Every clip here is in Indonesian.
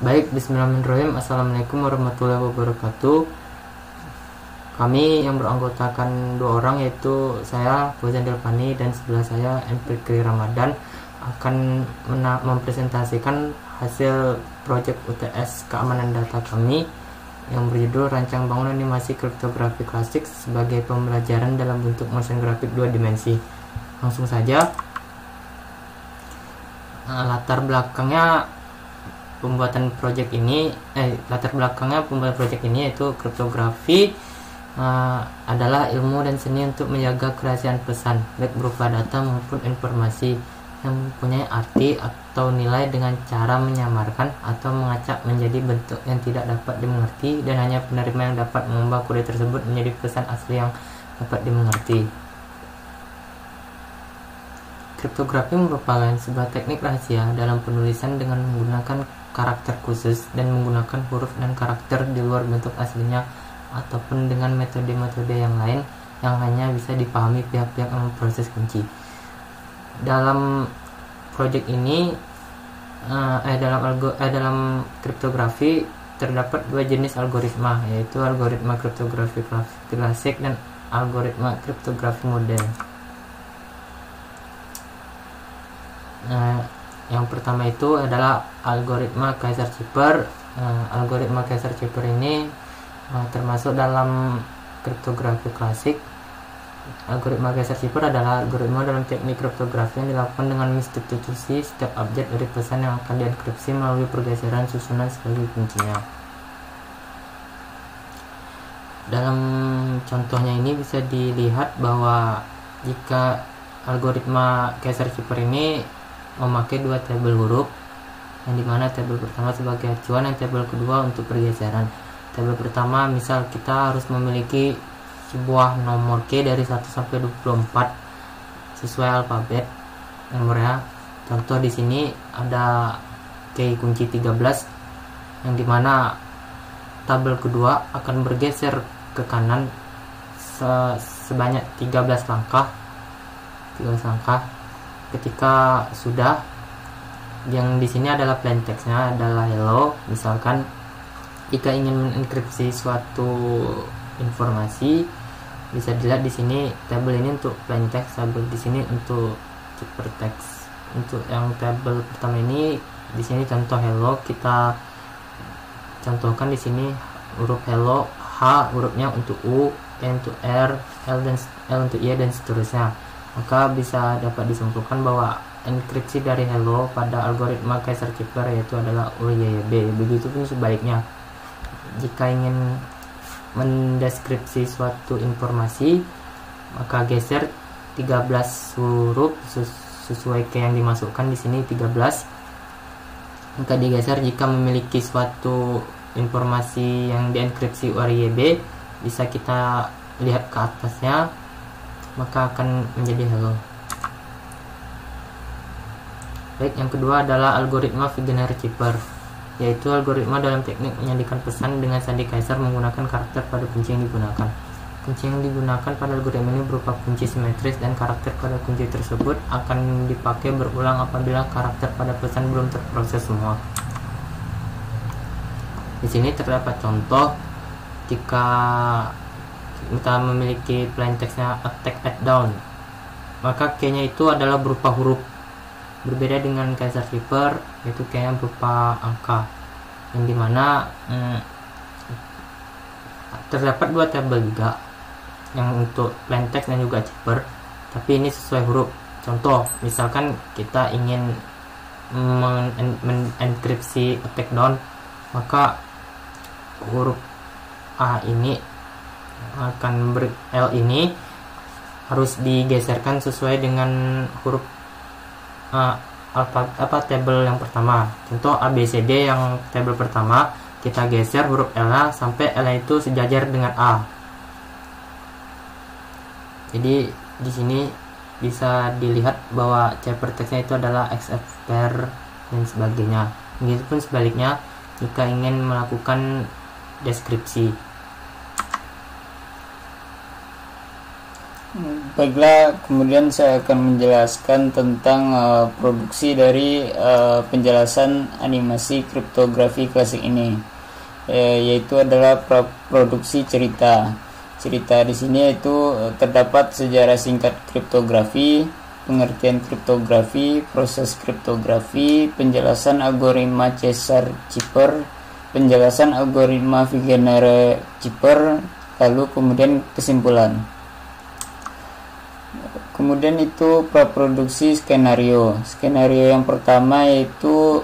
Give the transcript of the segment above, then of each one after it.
Baik, bismillahirrahmanirrahim. Assalamualaikum warahmatullahi wabarakatuh. Kami yang beranggotakan 2 orang, yaitu saya Fauzan Delpani dan sebelah saya M. Fikri Ramadan, akan mempresentasikan hasil proyek UTS keamanan data kami yang berjudul Rancang Bangun Animasi Kriptografi Klasik sebagai pembelajaran dalam bentuk motion grafik 2 dimensi. Langsung saja. Latar belakangnya pembuatan proyek ini yaitu kriptografi adalah ilmu dan seni untuk menjaga kerahasiaan pesan, baik berupa data maupun informasi yang mempunyai arti atau nilai dengan cara menyamarkan atau mengacak menjadi bentuk yang tidak dapat dimengerti, dan hanya penerima yang dapat mengubah kode tersebut menjadi pesan asli yang dapat dimengerti. Kriptografi merupakan sebuah teknik rahasia dalam penulisan dengan menggunakan karakter khusus dan menggunakan huruf dan karakter di luar bentuk aslinya, ataupun dengan metode-metode yang lain yang hanya bisa dipahami pihak-pihak yang memproses kunci. Dalam proyek ini dalam kriptografi terdapat 2 jenis algoritma, yaitu algoritma kriptografi klasik dan algoritma kriptografi modern. Yang pertama itu adalah algoritma Kaiser-Shiffer. Algoritma Kaiser-Shiffer ini termasuk dalam kriptografi klasik. Algoritma Kaiser-Shiffer adalah algoritma dalam teknik kriptografi yang dilakukan dengan mensubstitusi setiap objek dari pesan yang akan dienkripsi melalui pergeseran susunan sebagai kuncinya. Dalam contohnya ini bisa dilihat bahwa jika algoritma Kaiser-Shiffer ini memakai 2 tabel huruf, yang dimana tabel pertama sebagai acuan dan tabel kedua untuk pergeseran. Tabel pertama, misal kita harus memiliki sebuah nomor K dari 1 sampai 24 sesuai alfabet nomornya. Contoh di sini ada K kunci 13, yang dimana tabel kedua akan bergeser ke kanan sebanyak 13 langkah. Ketika sudah, yang di sini adalah plain textnya adalah hello. Misalkan jika ingin menenkripsi suatu informasi, bisa dilihat di sini tabel ini untuk plain text, tabel di sini untuk hypertext. Untuk yang tabel pertama ini, di sini contoh hello, kita contohkan di sini huruf hello, H hurufnya untuk U, E untuk R, L untuk Y, dan seterusnya. Maka bisa dapat disimpulkan bahwa enkripsi dari hello pada algoritma Kaiser-Shiffer yaitu adalah UYB. Begitupun sebaliknya, jika ingin mendeskripsi suatu informasi, maka geser 13 huruf sesuai ke yang dimasukkan di sini 13. Maka digeser jika memiliki suatu informasi yang dienkripsi URYB, bisa kita lihat ke atasnya, maka akan menjadi hello. Baik, yang kedua adalah algoritma Wegener-Schiffer, yaitu algoritma dalam teknik menyandikan pesan dengan sandi Kaiser menggunakan karakter pada kunci yang digunakan. Kunci yang digunakan pada algoritma ini berupa kunci simetris, dan karakter pada kunci tersebut akan dipakai berulang apabila karakter pada pesan belum terproses semua. Di sini terdapat contoh jika kita memiliki plain textnya attack at down, maka K-nya itu adalah berupa huruf, berbeda dengan Kaiser-Shiffer yaitu K-nya berupa angka, yang dimana terdapat 2 tabel juga yang untuk plain text dan juga Shiffer, tapi ini sesuai huruf. Contoh, misalkan kita ingin menenkripsi attack down, maka huruf A ini akan L ini harus digeserkan sesuai dengan huruf tabel yang pertama. Contoh ABCD yang tabel pertama, kita geser huruf L sampai L itu sejajar dengan A. Jadi di sini bisa dilihat bahwa hypertextnya itu adalah XFR dan sebagainya. Begitupun sebaliknya jika ingin melakukan deskripsi. Baiklah, kemudian saya akan menjelaskan tentang produksi dari penjelasan animasi kriptografi klasik ini, yaitu adalah produksi cerita. Cerita di sini yaitu terdapat sejarah singkat kriptografi, pengertian kriptografi, proses kriptografi, penjelasan algoritma Cesar-Cipher, penjelasan algoritma Wegener-Cipher, lalu kemudian kesimpulan. Kemudian itu praproduksi skenario. Skenario yang pertama yaitu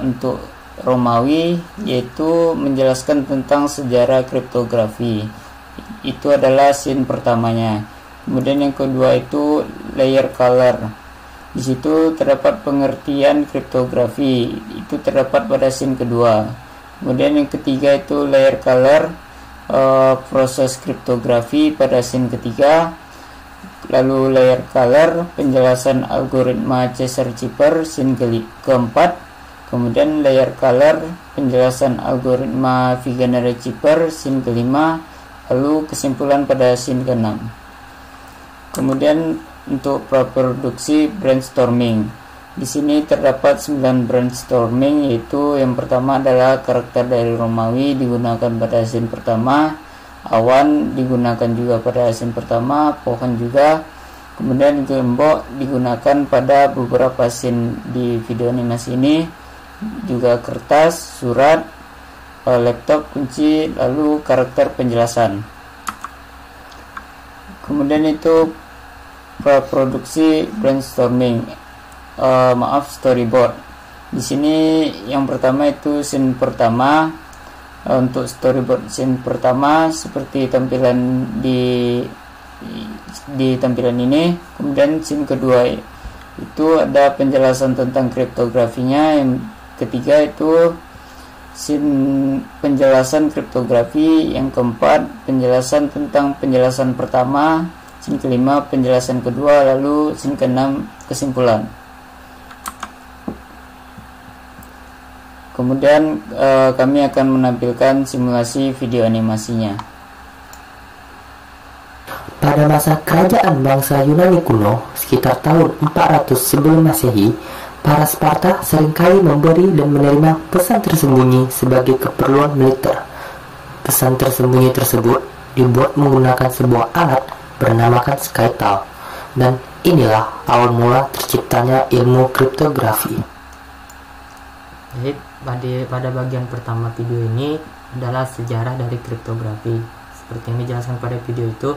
untuk Romawi, yaitu menjelaskan tentang sejarah kriptografi. Itu adalah scene pertamanya. Kemudian yang kedua itu layer color. Di situ terdapat pengertian kriptografi. Itu terdapat pada scene kedua. Kemudian yang ketiga itu layer color, proses kriptografi pada scene ketiga. Lalu layer color, penjelasan algoritma Cesar-Cipher, scene keempat. Kemudian layer color, penjelasan algoritma Wegener-Cipher, scene kelima. Lalu kesimpulan pada scene keenam. Kemudian untuk praproduksi brainstorming. Di sini terdapat 9 brainstorming, yaitu yang pertama adalah karakter dari Romawi digunakan pada scene pertama. Awan digunakan juga pada scene pertama, pohon juga. Kemudian gembok digunakan pada beberapa scene di video animasi ini, juga kertas, surat, laptop, kunci, lalu karakter penjelasan. Kemudian itu praproduksi brainstorming, storyboard. Di sini yang pertama itu scene pertama. Untuk storyboard scene pertama seperti tampilan di tampilan ini. Kemudian scene kedua itu ada penjelasan tentang kriptografinya. Yang ketiga itu scene penjelasan kriptografi. Yang keempat penjelasan tentang penjelasan pertama. Scene kelima penjelasan kedua, lalu scene keenam kesimpulan. Kemudian kami akan menampilkan simulasi video animasinya. Pada masa kerajaan bangsa Yunani kuno, sekitar tahun 400 sebelum Masehi, para Sparta seringkali memberi dan menerima pesan tersembunyi sebagai keperluan militer. Pesan tersembunyi tersebut dibuat menggunakan sebuah alat bernamakan skytal, dan inilah awal mula terciptanya ilmu kriptografi. Jadi pada bagian pertama video ini adalah sejarah dari kriptografi. Seperti yang dijelaskan pada video itu,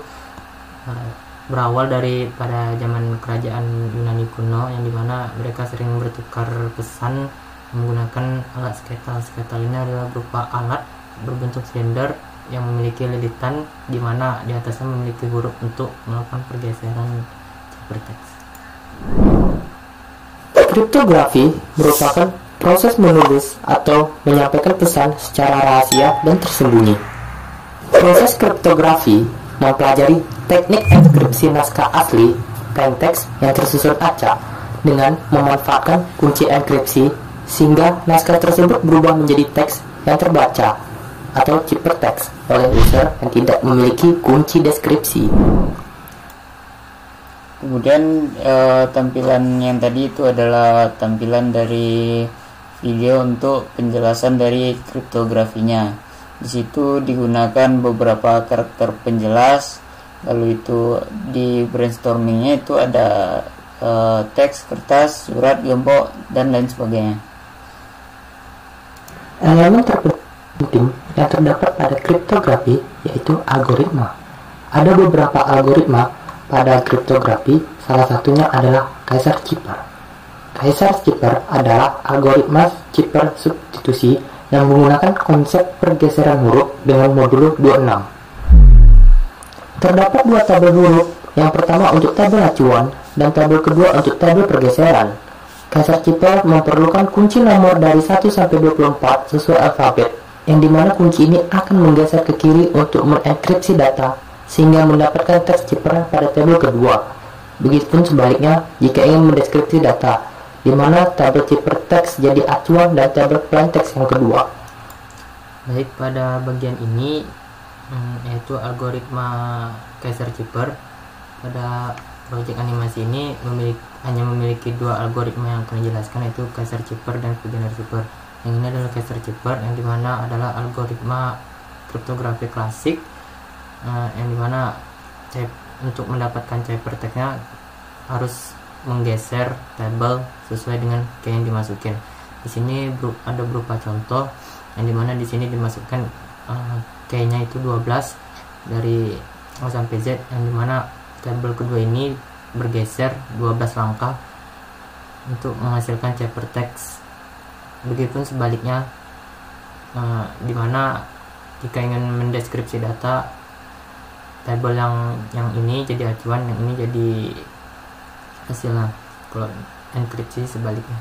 berawal dari pada zaman kerajaan Yunani kuno, yang dimana mereka sering bertukar pesan menggunakan alat skytal. Skytal ini adalah berupa alat berbentuk silinder yang memiliki lilitan, dimana di atasnya memiliki huruf untuk melakukan pergeseran ciphertext. Kriptografi merupakan proses menulis atau menyampaikan pesan secara rahasia dan tersembunyi. Proses kriptografi mempelajari teknik enkripsi naskah asli, plaintext yang tersusun acak, dengan memanfaatkan kunci enkripsi sehingga naskah tersebut berubah menjadi teks yang terbaca atau ciphertext oleh user yang tidak memiliki kunci deskripsi. Kemudian tampilan yang tadi itu adalah tampilan dari video untuk penjelasan dari kriptografinya. Di situ digunakan beberapa karakter penjelas. Lalu itu di brainstormingnya itu ada teks, kertas, surat, gembok, dan lain sebagainya. Elemen terpenting yang terdapat pada kriptografi yaitu algoritma. Ada beberapa algoritma pada kriptografi, salah satunya adalah Cesar-Cipher. Cesar-Cipher adalah algoritma cipher substitusi yang menggunakan konsep pergeseran huruf dengan modulo 26. Terdapat dua tabel huruf, yang pertama untuk tabel acuan dan tabel kedua untuk tabel pergeseran. Cesar-Cipher memerlukan kunci nomor dari 1 sampai 24 sesuai alfabet, yang dimana kunci ini akan menggeser ke kiri untuk mengenkripsi data sehingga mendapatkan teks cipheran pada tabel kedua. Begitupun sebaliknya jika ingin mendeskripsi data, di mana tabel ciphertext jadi acuan dan tabel plaintext yang kedua. Baik, pada bagian ini yaitu algoritma Cesar-Cipher. pada proyek animasi ini hanya memiliki dua algoritma yang akan dijelaskan, yaitu Kaiser-Chipper dan Figner-Chipper. Yang ini adalah Kaiser-Chipper, yang dimana adalah algoritma kriptografi klasik, yang dimana untuk mendapatkan ciphertext-nya harus menggeser tabel sesuai dengan key yang dimasukin. Di sini ada berupa contoh, yang dimana di sini dimasukkan key-nya itu 12 dari A sampai Z, yang dimana tabel kedua ini bergeser 12 langkah untuk menghasilkan ciphertext. Begitupun sebaliknya, dimana jika ingin mendeskripsi data, tabel yang ini jadi acuan, yang ini jadi hasilnya. Kalau enkripsi sebaliknya.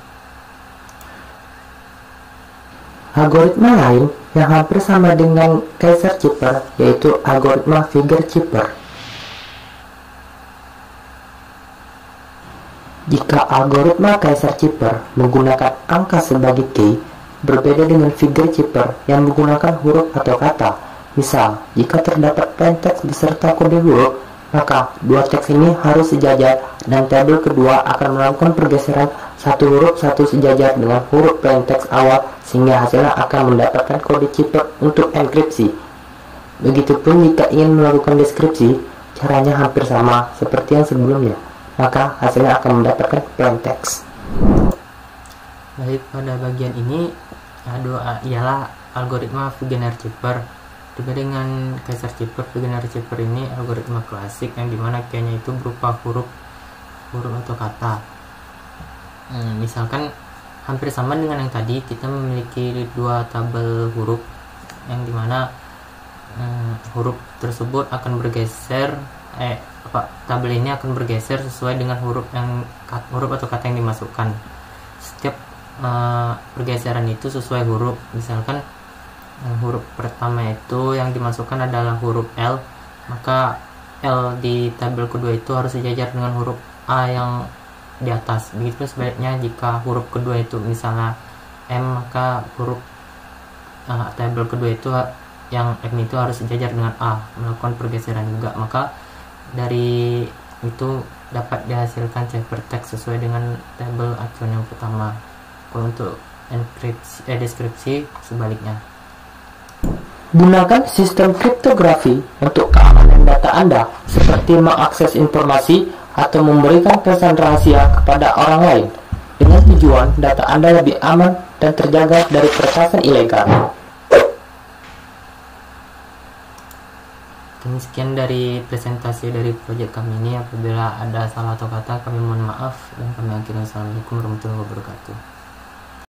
Algoritma lain yang hampir sama dengan Kaiser-Chipper yaitu algoritma Figner-Chipper. Jika algoritma Kaiser-Chipper menggunakan angka sebagai key, berbeda dengan Figner-Chipper yang menggunakan huruf atau kata. Misal, jika terdapat plaintext beserta kode huruf, maka dua teks ini harus sejajar dan tabel kedua akan melakukan pergeseran satu huruf satu sejajar dengan huruf plaintext awal sehingga hasilnya akan mendapatkan kode chipper untuk enkripsi. Begitupun jika ingin melakukan deskripsi, caranya hampir sama seperti yang sebelumnya, maka hasilnya akan mendapatkan plaintext. Baik, pada bagian ini ialah algoritma Figner-Chipper. Berbeda dengan Kaiser-Chipper, Figner-Chipper ini algoritma klasik yang dimana key-nya itu berupa huruf atau kata. Misalkan hampir sama dengan yang tadi, kita memiliki dua tabel huruf yang dimana huruf tersebut akan bergeser, tabel ini akan bergeser sesuai dengan huruf atau kata yang dimasukkan. Setiap pergeseran itu sesuai huruf. Misalkan huruf pertama itu yang dimasukkan adalah huruf L, maka L di tabel kedua itu harus sejajar dengan huruf A yang di atas. Begitu sebaliknya, jika huruf kedua itu misalnya M, maka huruf tabel kedua itu yang M itu harus sejajar dengan A, melakukan pergeseran juga. Maka dari itu dapat dihasilkan ciphertext sesuai dengan tabel acuan yang pertama. Kalau untuk deskripsi sebaliknya. Gunakan sistem kriptografi untuk keamanan data Anda, seperti mengakses informasi atau memberikan pesan rahasia kepada orang lain, dengan tujuan data Anda lebih aman dan terjaga dari peretasan ilegal. Sekian dari presentasi dari proyek kami ini. Apabila ada salah atau kata, kami mohon maaf, dan kami akhiri. Assalamualaikum warahmatullahi wabarakatuh.